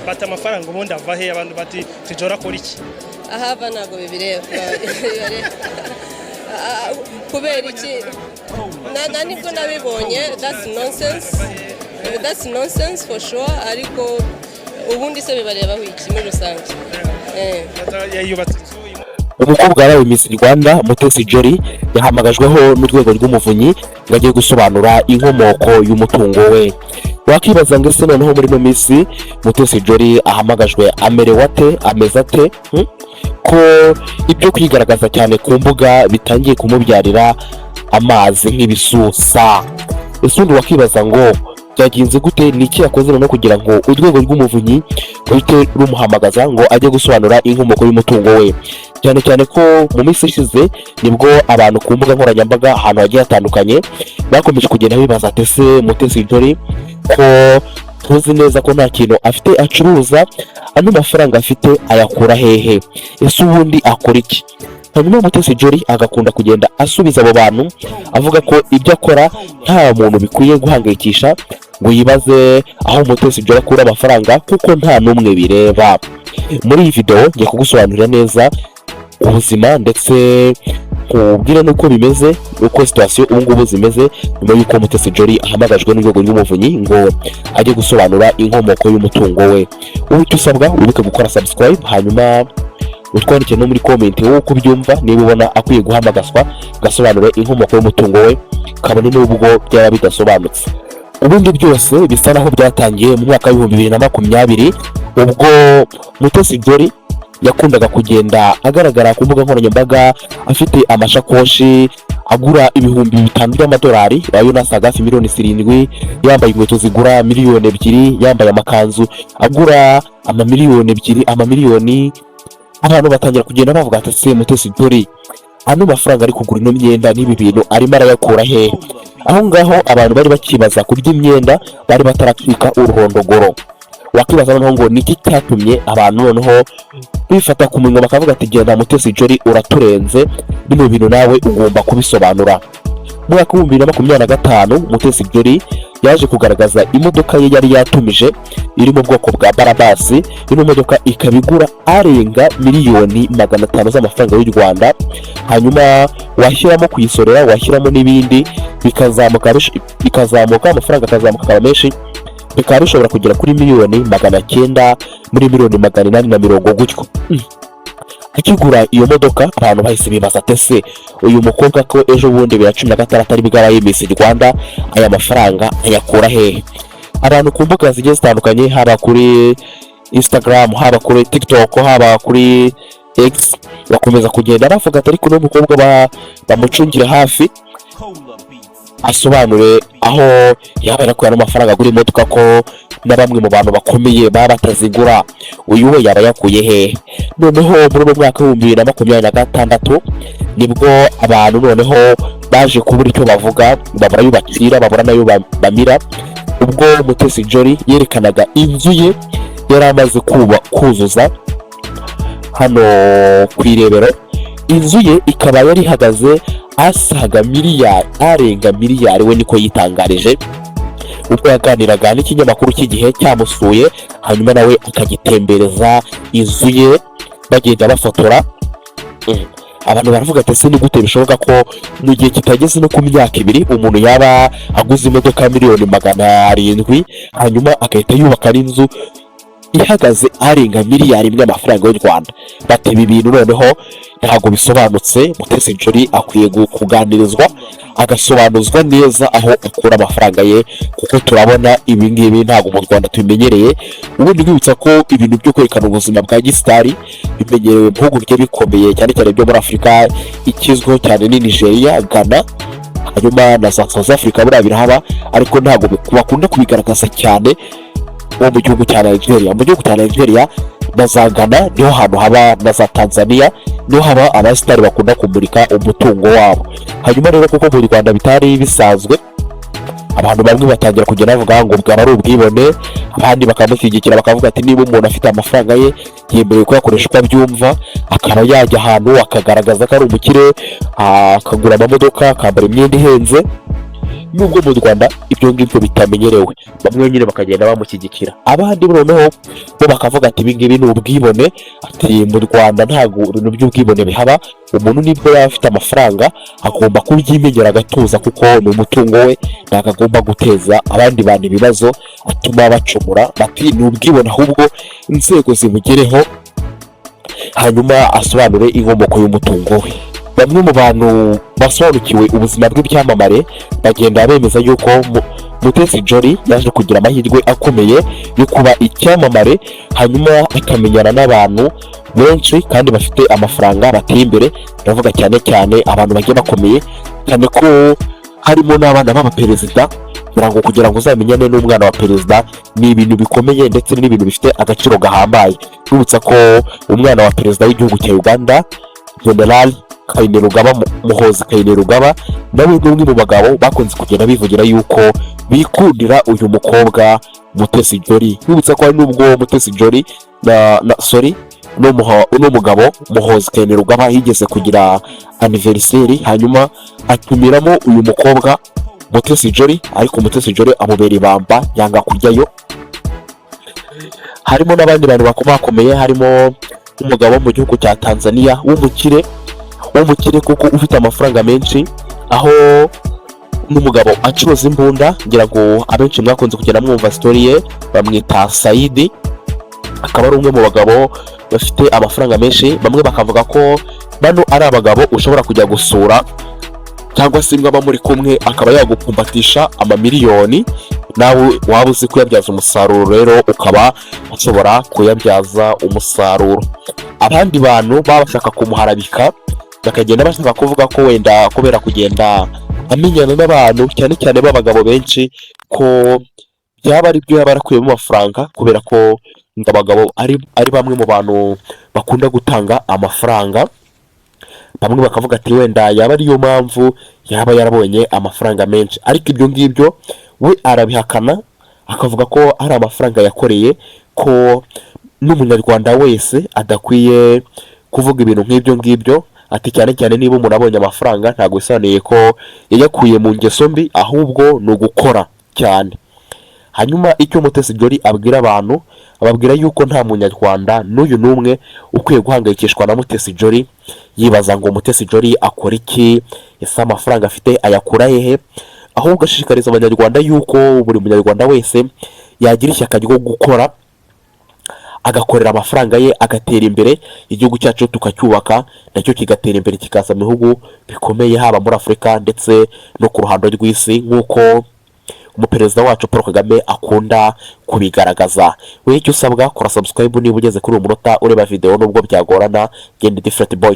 bata amafaranga ubundi ava he abantu bati tijora kora iki ahava nago bibireba kubera iki niko nabibonye that's nonsense for sure ariko ubundi se bibareba iki muri rusange umukobwa wa Miss Rwanda Mutesi yahamagajweho n'urwego rw'umuvunyi ngo agiye gusobanura inkomoko y'umutungo we. Wakibaza ngo ese noneho muri no Miss Mutesi ahamagajwe amerewe ate ameze ate ko ibyo kwigaragaza cyane ku mbuga bitangiye kumubyarira amazi nk'ibisusa. Ese undi wakibaza ngo byagenze gute niki yakoze no kugira ngo urwego rw'umuvunyi ruhite rumuhamagaza ngo ajye gusobanura inkomoko y'umutungo we. Cyane cyane ko mu minsi ishize nibwo abantu ku mbuga nkoranyambaga ahantu hagiye hatandukanye bakomeje kugenda bibaza ati se Mutesi ko tuzi neza ko nta kintu afite acuruza, ano mafaranga afite ayakura hehe, ese ubundi akora iki? Hanyuma Mutesi agakunda kugenda asubiza abo bantu avuga ko ibyo akora nta muntu bikwiye guhangayikisha ngo yibaze aho Mutesi akura amafaranga kuko nta numwe bireba. Muri iyi video ngiye kugusobanurira neza ubuzima ndetse kubwira nuko bimeze uko situation ubu ngubu zimeze nyuma y'uko Mutesi ahamagajwe n'urwego rw'umuvunyi ngo ajye gusobanura inkomoko y'umutungo we. Ubu tusabwa wibuke gukora subscribe hanyuma utwandike no muri comment wowe uko byumva niba ubona akwiye guhamagazwa gasobanure inkomoko y'umutungo we kabone n'ubwo byaba bidasobanutse. Ubundi byose bisa naho byatangiye mu mwaka wa 2020 ubwo Mutesi yakundaga kugenda agaragara ku mbuga nkoranyambaga afite amashakoshi agura ibihumbi 5 by'amadolari ayo nasaga hafi miliyoni 7, yambaye inkweto zigura miliyoni 2, yambaye amakanzu agura amamiliyoni 2 amamiliyoni. Abantu batangira kugenda bavuga ati se Mutesi ano mafaranga ari kugura ino myenda n'ibi bintu arimo arayakura he? Aho ngaho abantu bari bakibaza kurya imyenda bari bataratwika uruhondogoro. Wakibaza noneho ngo niki cyatumye abantu noneho bifata ku munwa bakavuga ati genda Mutesi uraturenze bino bintu nawe ugomba kubisobanura. Mu mwaka wa 2025 Mutesi yaje kugaragaza imodoka ye yari yatumije iri mu bwoko bwa barabasi. Ino modoka ikabigura arenga miliyoni 500 z'amafaranga y'u Rwanda, hanyuma washyiramo kuyisorera washyiramo n'ibindi bikazamuka amafaranga akazamuka kaba menshi bikaba bishobora kugera kuri miliyoni 900 muri miliyoni 850 gutyo. Akigura iyo modoka abantu bahise bibaza ate uyu mukobwa ko ejo bundi 2016 ari bwaraye Miss Rwanda aya mafaranga ayakura hehe? Abantu ku mbuga zigiye zitandukanye haba kuri Instagram haba kuri TikTok haba kuri X bakomeza kugenda bavuga ati ariko n'umukobwa bamucungira hafi asobanure aho yabera ko amafaranga agura imodoka ko na bamwe mu bantu bakomeye baba batazigura uyu we yaba yakuye he. Noneho muri uwo mwaka wa 2026 nibwo abantu noneho baje kubura icyo bavuga babura yubakira babura nayo bamira ubwo Mutesi yerekanaga inzu ye yari amaze kuzuza hano kwirebero. Inzu ye ikaba yari ihagaze asaga miliyari arenga miliyari we niko yitangarije ubwo yaganiraga n'ikinyamakuru cy'igihe cyamusuye, hanyuma nawe akagitembereza inzu ye bagenda bafotora. Abantu baravuga ati se ni gute bishoboka ko mu gihe kitageze no ku myaka 2 umuntu yaba aguze imodoka miliyoni 700 hanyuma agahita yubaka n'inzu ihagaze arenga miliyari imwe amafaranga y'u Rwanda? Bateba ibintu noneho ntago bisobanutse. Mutesi akwiye kuganirizwa agasobanuzwa neza aho akura amafaranga ye kuko turabona ibi ngibi ntago mu Rwanda tubimenyereye. Ubundi nkibutsa ko ibintu byo kwerekana ubuzima bwa gisitari bimenyerewe mu bihugu bikomeye cyane cyane byo muri Afrika ikizweho cyane ni Nigeria, Ghana hanyuma na South Africa birahaba ariko ntago bakunda kubigaragaza cyane mu gihugu cya Nigeria. Mu gihugu cya Nigeria na za Ghana niho hantu haba na za Tanzania niho haba abasitari bakunda kumurika umutungo wabo. Hanyuma rero kuko mu Rwanda bitari bisanzwe abantu bamwe batangira kugenda bavuga ngo bwaba ari ubwibone, abandi bakamushyigikira bakavuga ati niba umuntu afite amafaranga ye yemerewe kuyakoresha uko abyumva, akaba yajya ahantu akagaragaza ko ari umukire, akagura amamodoka, akambara imyenda ihenze. nubwo mu Rwanda ibyo ngibyo bitamenyerewe, bamwe nyine bakagenda bamushyigikira, abandi noneho bo bakavuga ati ibi ngibi ni ubwibone, ati mu Rwanda ntabwo ibintu by'ubwibone bihaba, umuntu nibwo yaba afite amafaranga agomba kubyimenyera agatuza kuko ni umutungo we, ntabwo agomba guteza abandi bantu ibibazo atuma bacumura, bati ni ubwibone ahubwo inzego zimugereho hanyuma asobanure inkomoko y'umutungo we. Bamwe mu bantu basobanukiwe ubuzima bw'ibyamamare bagenda bemeza yuko Mutesi Jolly yaje kugira amahirwe akomeye yo kuba icyamamare, hanyuma akamenyana n'abantu benshi kandi bafite amafaranga bateye imbere, ndavuga cyane cyane abantu bagiye bakomeye, cyane ko harimo n'abana b'abaperezida, kugira ngo uzamenyane n'umwana wa perezida ni ibintu bikomeye ndetse n'ibintu bifite agaciro gahambaye. Nibutsa ko umwana wa perezida w'igihugu cya Uganda General Muhoozi Kainerugaba nawe ni umwe mu bagabo bakunze kugenda bivugira yuko bikundira uyu mukobwa Mutesi Jolly. Nibutsa ko hari n'ubwo Mutesi Jolly n'umugabo Muhoozi Kainerugaba yigeze kugira anniversaire, hanyuma atumiramo uyu mukobwa Mutesi Jolly, ariko Mutesi Jolly amubera ibamba yanga kujyayo. Harimo n'abandi bantu bakomeye, harimo umugabo mu gihugu cya Tanzania w'umukire kuko ufite amafaranga menshi, aho n'umugabo acuruza imbunda, ngira ngo abenshi mwakunze kugenda mwumva story ye, bamwita Saidi, akaba ari umwe mu bagabo bafite amafaranga menshi. Bamwe bakavuga ko bano ari abagabo ushobora kujya gusura cyangwa se mwaba muri kumwe akaba yagupumbatisha amamiliyoni, nawe waba uzi kuyabyaza umusaruro, rero ukaba ushobora kuyabyaza umusaruro. Abandi bantu baba bashaka kumuharabika, bakagenda bashaka kuvuga ko wenda kubera kugenda amenyana n'abantu cyane cyane b'abagabo benshi ko byaba ari byo yaba yarakuyemo amafaranga, kubera ko abagabo ari bamwe mu bantu bakunda gutanga amafaranga. Bamwe bakavuga ati wenda yaba ariyo mpamvu yaba yarabonye amafaranga menshi, ariko ibyo ngibyo we arabihakana, akavuga ko ari amafaranga yakoreye, ko n'umunyarwanda wese adakwiye kuvuga ibintu nk'ibyo ngibyo. Ati cyane cyane niba umuntu abonye amafaranga ntabwo bisobanuye ko yayakuye mu ngeso mbi, ahubwo ni ugukora cyane. Hanyuma icyo Mutesi Jolly abwira abantu, ababwira yuko nta munyarwanda n'uyu n'umwe ukwiye guhangayikishwa na Mutesi Jolly, yibaza ngo Mutesi Jolly akora iki, ese amafaranga afite ayakura hehe, ahubwo ashishikariza abanyarwanda yuko buri munyarwanda wese yagira ishyaka ryo gukora, agakorera amafaranga ye, agatera imbere, igihugu cyacu tukacyubaka, nacyo kigatera imbere kikaza mu bihugu bikomeye, haba muri Afurika ndetse no ku ruhando rw'isi, nk'uko umuperezida wacu Paul Kagame akunda kubigaragaza. Wowe icyo usabwa, kora subscribe niba ugeze kuri uyu munota ureba video, nubwo byagorana, genda different boy.